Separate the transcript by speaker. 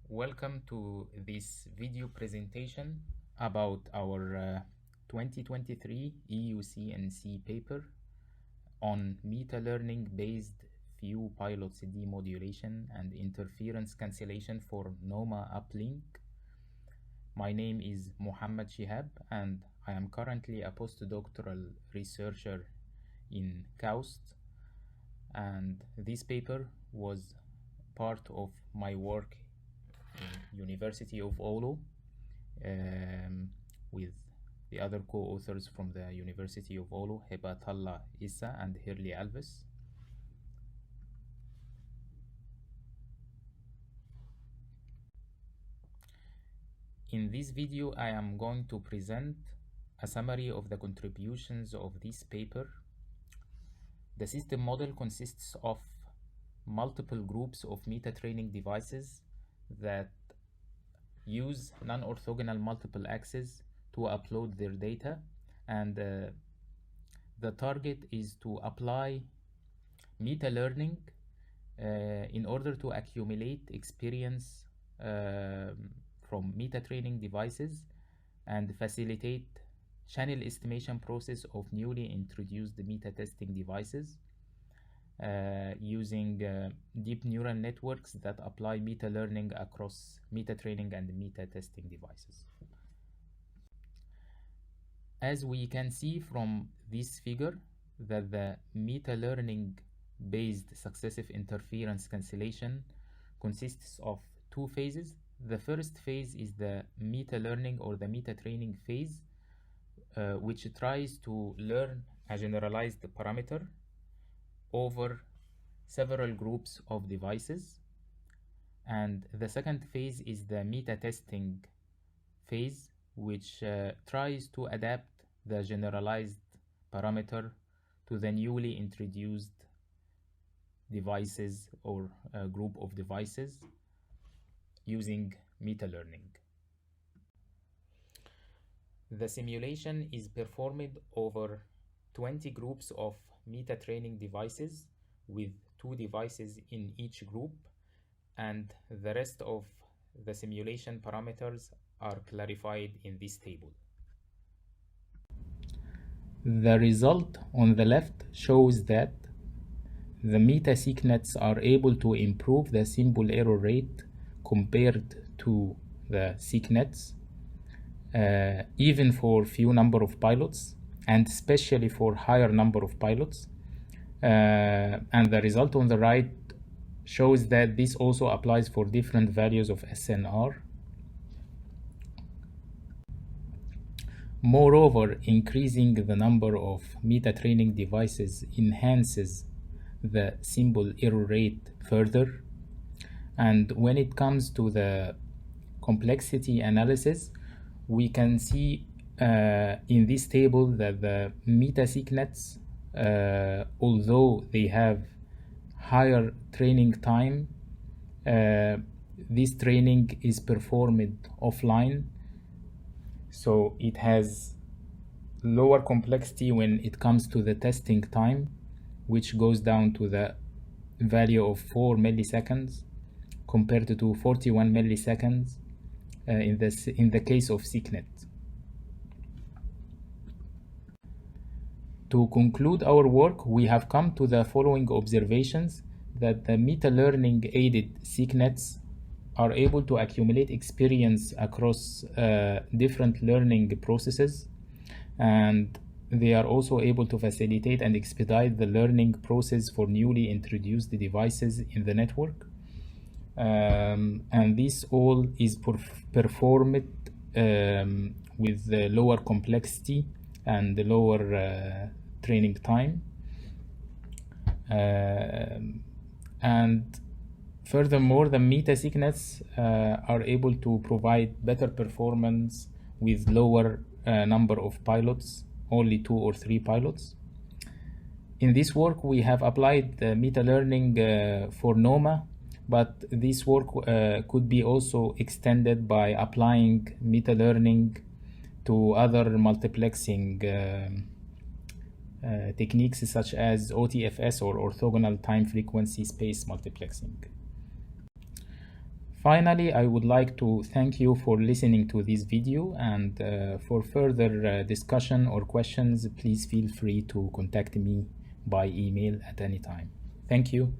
Speaker 1: Welcome to this video presentation about our 2023 EUCNC paper on meta-learning based few pilots demodulation and interference cancellation for NOMA Uplink. My name is Muhammad Shihab and I am currently a postdoctoral researcher in KAUST, and this paper was part of my work in University of Oulu with the other co-authors from the University of Oulu, Hibatullah Issa and Hirli Alves. In this video, I am going to present a summary of the contributions of this paper. The system model consists of multiple groups of meta-training devices that use non-orthogonal multiple access to upload their data, and the target is to apply meta-learning in order to accumulate experience from meta-training devices and facilitate channel estimation process of newly introduced meta-testing devices using deep neural networks that apply meta-learning across meta-training and meta-testing devices. As we can see from this figure, that the meta-learning based successive interference cancellation consists of two phases. The first phase is the meta-learning or the meta-training phase, which tries to learn a generalized parameter over several groups of devices. And the second phase is the meta-testing phase, which tries to adapt the generalized parameter to the newly introduced devices or a group of devices using meta-learning. The simulation is performed over 20 groups of meta-training devices with 2 devices in each group, and the rest of the simulation parameters are clarified in this table. The result on the left shows that the meta-SICNets are able to improve the symbol error rate compared to the SICNets, even for few number of pilots, and especially for higher number of pilots. And the result on the right shows that this also applies for different values of SNR. Moreover, increasing the number of meta-training devices enhances the symbol error rate further. And when it comes to the complexity analysis, we can see in this table that the meta-SICNets, although they have higher training time, this training is performed offline, so it has lower complexity when it comes to the testing time, which goes down to the value of 4 milliseconds compared to 41 milliseconds in the case of SICNet. To conclude our work, we have come to the following observations: that the meta-learning aided SICNets are able to accumulate experience across different learning processes, and they are also able to facilitate and expedite the learning process for newly introduced devices in the network. And this all is performed with the lower complexity and the lower training time. And furthermore, the meta-SICNets are able to provide better performance with lower number of pilots, only 2 or 3 pilots. In this work, we have applied meta-learning for NOMA, but this work could be also extended by applying meta-learning to other multiplexing techniques such as OTFS or orthogonal time frequency space multiplexing. Finally, I would like to thank you for listening to this video, and for further discussion or questions, please feel free to contact me by email at any time. Thank you.